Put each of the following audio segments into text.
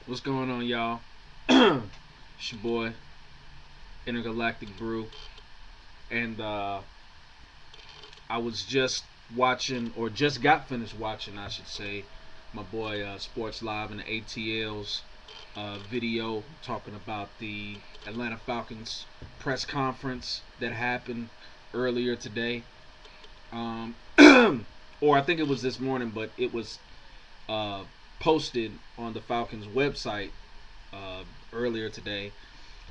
What's going on, y'all? It's your boy, Intergalactic Brew, and I was just watching, or just got finished watching, I should say, my boy Sports Live and the ATL's video talking about the Atlanta Falcons press conference that happened earlier today. Um, or I think it was this morning, but it was uh, posted on the Falcons website uh, earlier today,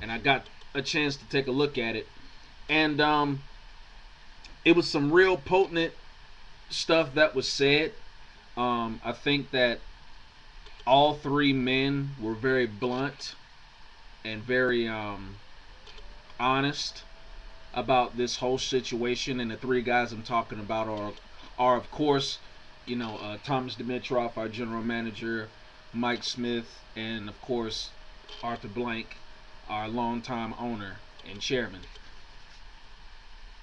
and I got a chance to take a look at it, and it was some real potent stuff that was said. I think that all three men were very blunt and very honest about this whole situation, and the three guys I'm talking about are of course, Thomas Dimitroff, our general manager, Mike Smith, and of course Arthur Blank, our longtime owner and chairman.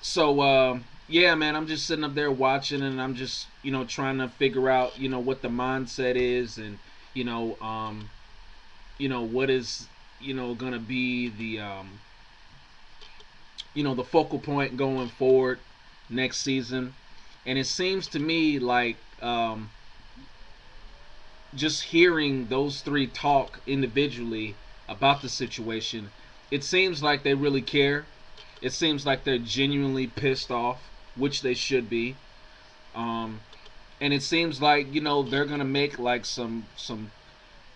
So yeah, man, I'm just sitting up there watching, and I'm just trying to figure out what the mindset is, and you know um, what is gonna be the focal point going forward next season. And it seems to me like just hearing those three talk individually about the situation, it seems like they really care. It seems like they're genuinely pissed off, which they should be. Um, and it seems like they're gonna make like some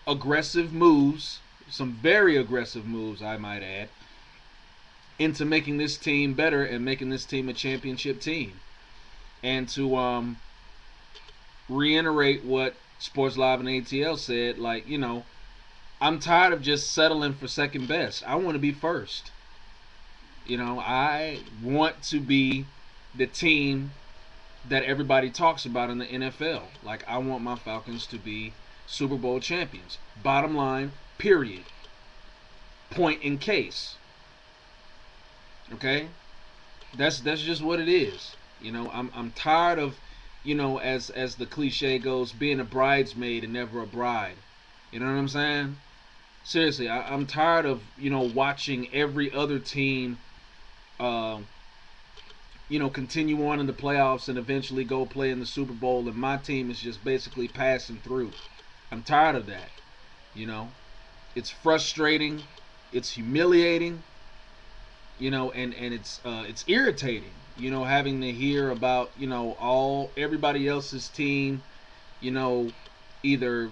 aggressive moves, some very aggressive moves, I might add, into making this team better and making this team a championship team. And to reiterate what Sports Live and ATL said, like, I'm tired of just settling for second best. I want to be first. I want to be the team that everybody talks about in the NFL. Like, I want my Falcons to be Super Bowl champions. Bottom line, period. Point in case. Okay? That's just what it is. I'm tired of, as the cliche goes, being a bridesmaid and never a bride. You know what I'm saying? Seriously, I'm tired of watching every other team, uh, continue on in the playoffs and eventually go play in the Super Bowl, and my team is just basically passing through. I'm tired of that. You know, it's frustrating, it's humiliating, and it's irritating. Having to hear about all everybody else's team, you know, either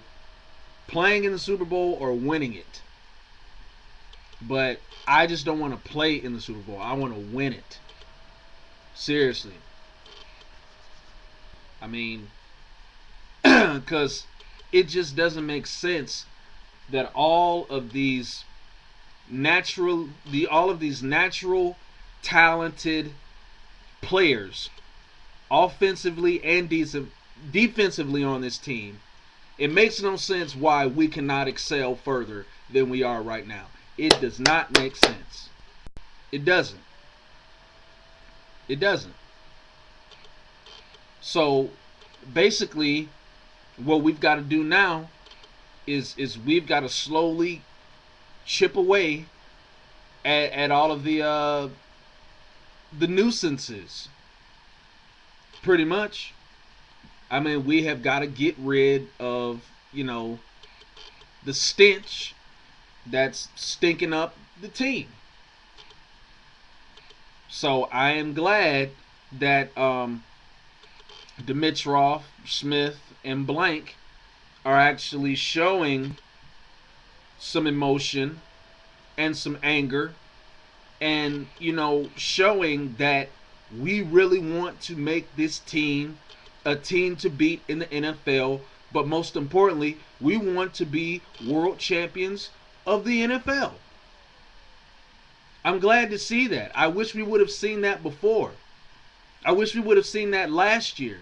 playing in the Super Bowl or winning it. But I just don't want to play in the Super Bowl. I want to win it. Seriously. I mean, because it just doesn't make sense that all of these natural talented players, offensively and defensively on this team, it makes no sense why we cannot excel further than we are right now. It does not make sense. It doesn't. It doesn't. So basically, what we've got to do now is we've got to slowly chip away at all of the nuisances. Pretty much. I mean, we have got to get rid of the stench that's stinking up the team. So I am glad that Dimitrov, Smith, and Blank are actually showing some emotion and some anger, and showing that we really want to make this team a team to beat in the NFL, but most importantly, we want to be world champions of the NFL. I'm glad to see that. I wish we would have seen that before. I wish we would have seen that last year.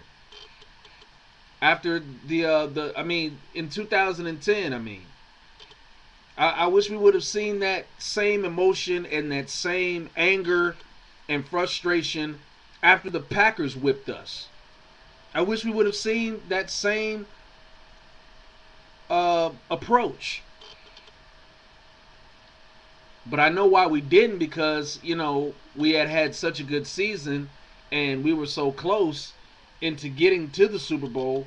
After in 2010, I wish we would have seen that same emotion and that same anger and frustration after the Packers whipped us. I wish we would have seen that same approach But I know why we didn't, because, we had such a good season and we were so close into getting to the Super Bowl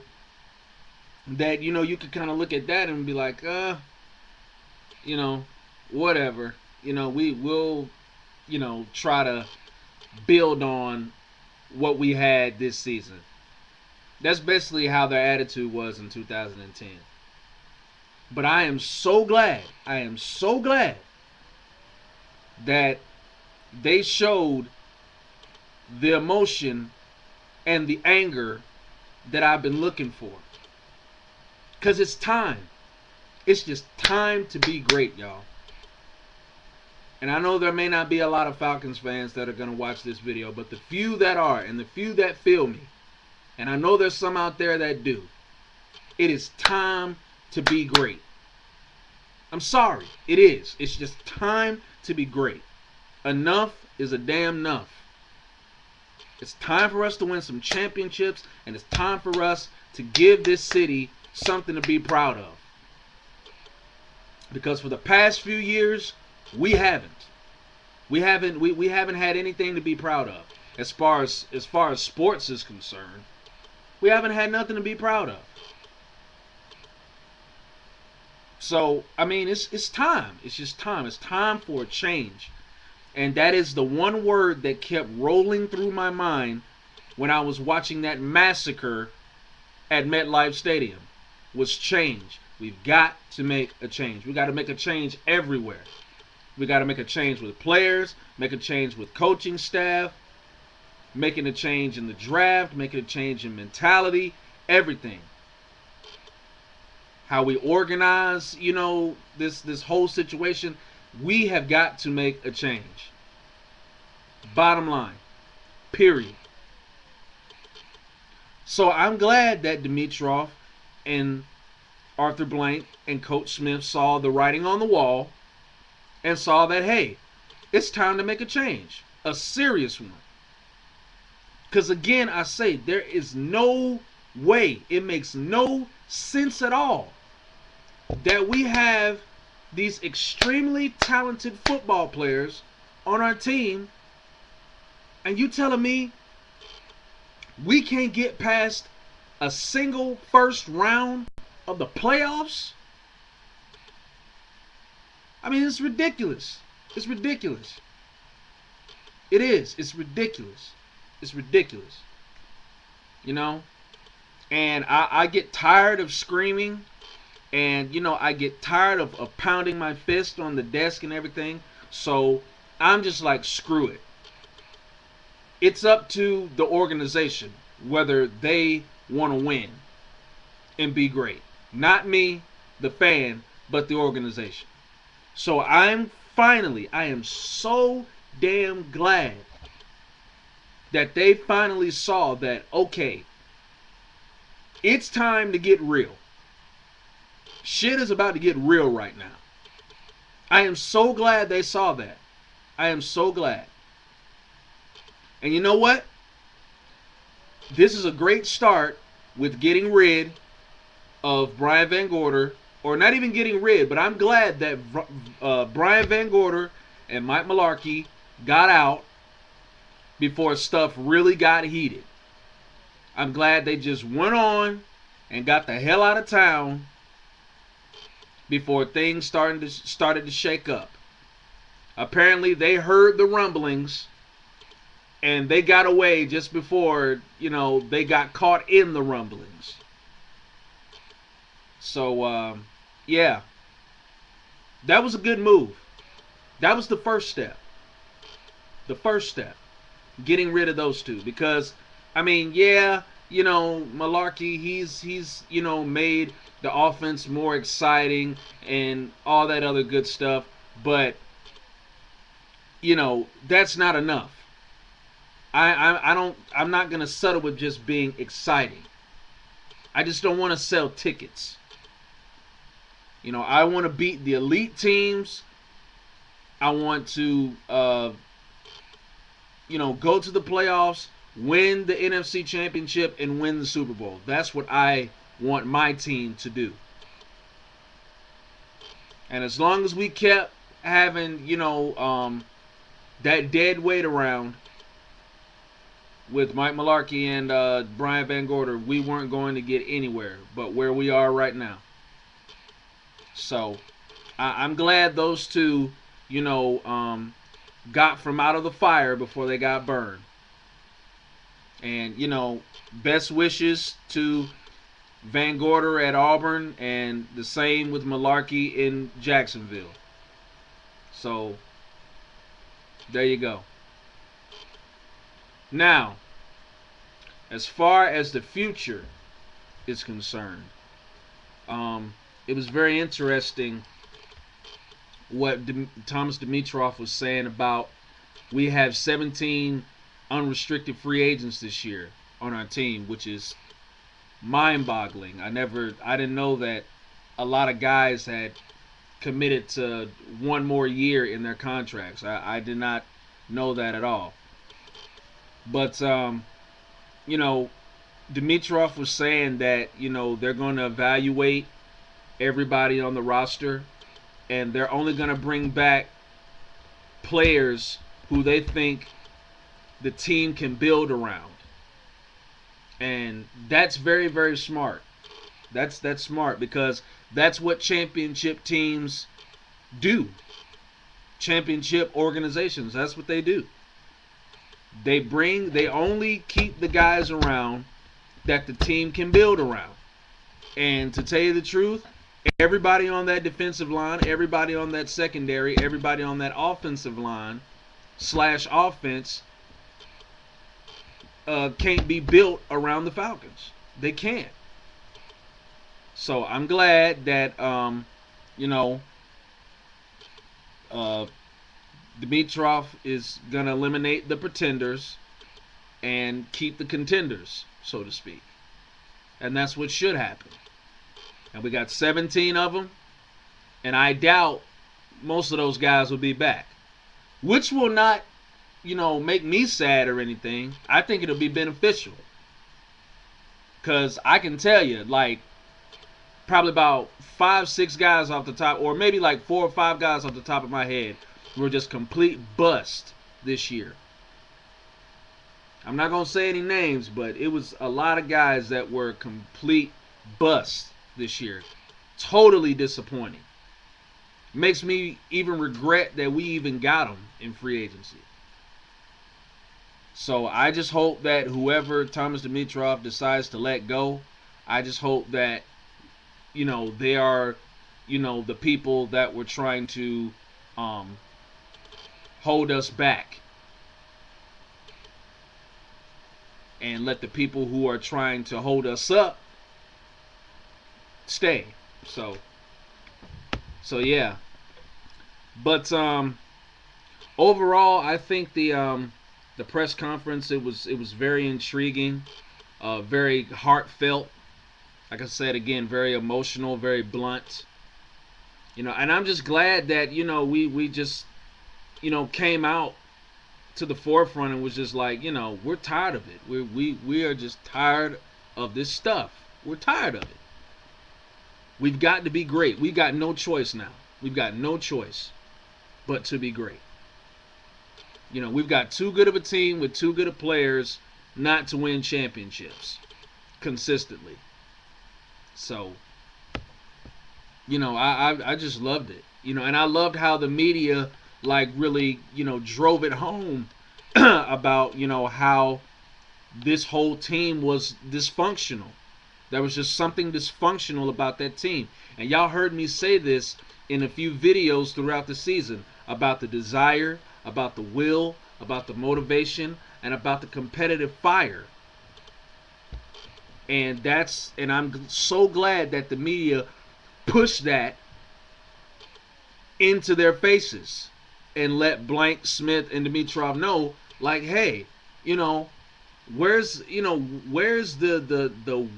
that, you could kind of look at that and be like, you know, whatever. We will, try to build on what we had this season. That's basically how their attitude was in 2010. But I am so glad, that they showed the emotion and the anger that I've been looking for. Because it's time. It's just time to be great, y'all. And I know there may not be a lot of Falcons fans that are going to watch this video, but the few that are, and the few that feel me, and I know there's some out there that do, it is time to be great. I'm sorry. It is. It's just time to be great. Enough is a damn enough. It's time for us to win some championships, and it's time for us to give this city something to be proud of. Because for the past few years, we haven't. We haven't had anything to be proud of. As far as sports is concerned, we haven't had nothing to be proud of. So, I mean, it's time. It's just time. It's time for a change. And that is the one word that kept rolling through my mind when I was watching that massacre at MetLife Stadium, was change. We've got to make a change. We got to make a change everywhere. We got to make a change with players, make a change with coaching staff, making a change in the draft, making a change in mentality, everything. How we organize, this whole situation. We have got to make a change. Bottom line. Period. So I'm glad that Dimitroff and Arthur Blank and Coach Smith saw the writing on the wall and saw that, hey, it's time to make a change. A serious one. Because again, I say, there is no way, it makes no sense at all that we have these extremely talented football players on our team, and you telling me we can't get past a single first round of the playoffs? I mean, it's ridiculous. It's ridiculous. It is. It's ridiculous. It's ridiculous. And I get tired of screaming. And, I get tired of pounding my fist on the desk and everything. So I'm just like, screw it. It's up to the organization whether they want to win and be great. Not me, the fan, but the organization. So I am so damn glad that they finally saw that, okay, it's time to get real. Shit is about to get real right now. I am so glad they saw that. I am so glad. And you know what? This is a great start with getting rid of Brian Van Gorder. Or not even getting rid, but I'm glad that Brian Van Gorder and Mike Mularkey got out before stuff really got heated. I'm glad they just went on and got the hell out of town before things started to shake up. Apparently they heard the rumblings and they got away just before, they got caught in the rumblings. So, yeah. That was a good move. That was the first step. The first step. Getting rid of those two. Because, I mean, yeah, Mularkey, he's made the offense more exciting and all that other good stuff. But, that's not enough. I'm not going to settle with just being exciting. I just don't want to sell tickets. I want to beat the elite teams. I want to, go to the playoffs, win the NFC Championship, and win the Super Bowl. That's what I want my team to do. And as long as we kept having, that dead weight around with Mike Mularkey and Brian Van Gorder, we weren't going to get anywhere but where we are right now. So I'm glad those two, got from out of the fire before they got burned. And, best wishes to Van Gorder at Auburn, and the same with Mularkey in Jacksonville. So there you go. Now, as far as the future is concerned, it was very interesting what Thomas Dimitroff was saying about we have 17 unrestricted free agents this year on our team, which is mind-boggling. I didn't know that a lot of guys had committed to one more year in their contracts. I did not know that at all. But Dimitroff was saying that they're going to evaluate everybody on the roster, and they're only going to bring back players who they think the team can build around. And that's very, very smart. That's smart, because that's what championship teams do. Championship organizations, that's what they do. They only keep the guys around that the team can build around. And to tell you the truth, everybody on that defensive line, everybody on that secondary, everybody on that offensive line / offense can't be built around the Falcons. They can't. So I'm glad that Dimitroff is gonna eliminate the pretenders and keep the contenders, so to speak. And that's what should happen. And we got 17 of them, and I doubt most of those guys will be back, which will not, make me sad or anything. I think it'll be beneficial, because I can tell you, like, probably about 5-6 guys off the top, or maybe like 4 or 5 guys off the top of my head, were just complete bust this year. I'm not going to say any names, but it was a lot of guys that were complete bust this year. Totally disappointing. Makes me even regret that we even got them in free agency. So I just hope that whoever Thomas Dimitroff decides to let go, I just hope that, they are, the people that were trying to hold us back. And let the people who are trying to hold us up stay. So yeah. But overall, I think the press conference, it was very intriguing, very heartfelt. Like I said again, very emotional, very blunt. And I'm just glad that we just came out to the forefront and was just like, we're tired of it. We are just tired of this stuff. We're tired of it. We've got to be great. We got no choice now. We've got no choice but to be great. We've got too good of a team with too good of players not to win championships consistently. So, I just loved it. And I loved how the media really, drove it home about, how this whole team was dysfunctional. There was just something dysfunctional about that team. And y'all heard me say this in a few videos throughout the season about the desire, about the will, about the motivation, and about the competitive fire. And I'm so glad that the media pushed that into their faces and let Blank, Smith, and Dimitrov know, like, hey, where's the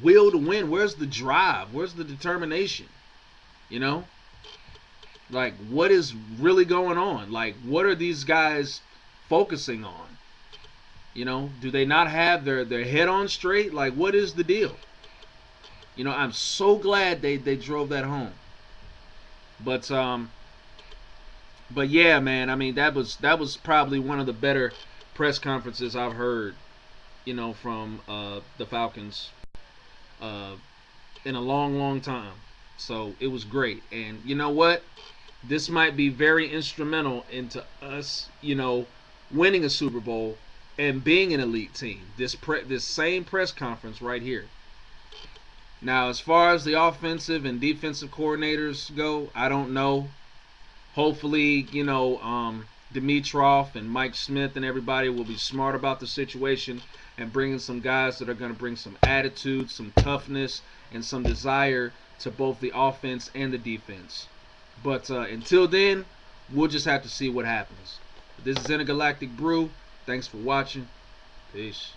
will to win? Where's the drive? Where's the determination? Like, what is really going on? Like, what are these guys focusing on? Do they not have their head on straight? Like, what is the deal? I'm so glad they drove that home. But But yeah, man, I mean that was probably one of the better press conferences I've heard, from the Falcons uh, in a long, long time. So it was great, and you know what? This might be very instrumental into us, winning a Super Bowl and being an elite team. This same press conference right here. Now, as far as the offensive and defensive coordinators go, I don't know. Hopefully, Dimitrov and Mike Smith and everybody will be smart about the situation and bringing some guys that are going to bring some attitude, some toughness, and some desire to both the offense and the defense. But until then, we'll just have to see what happens. This is Intergalactic Brew. Thanks for watching. Peace.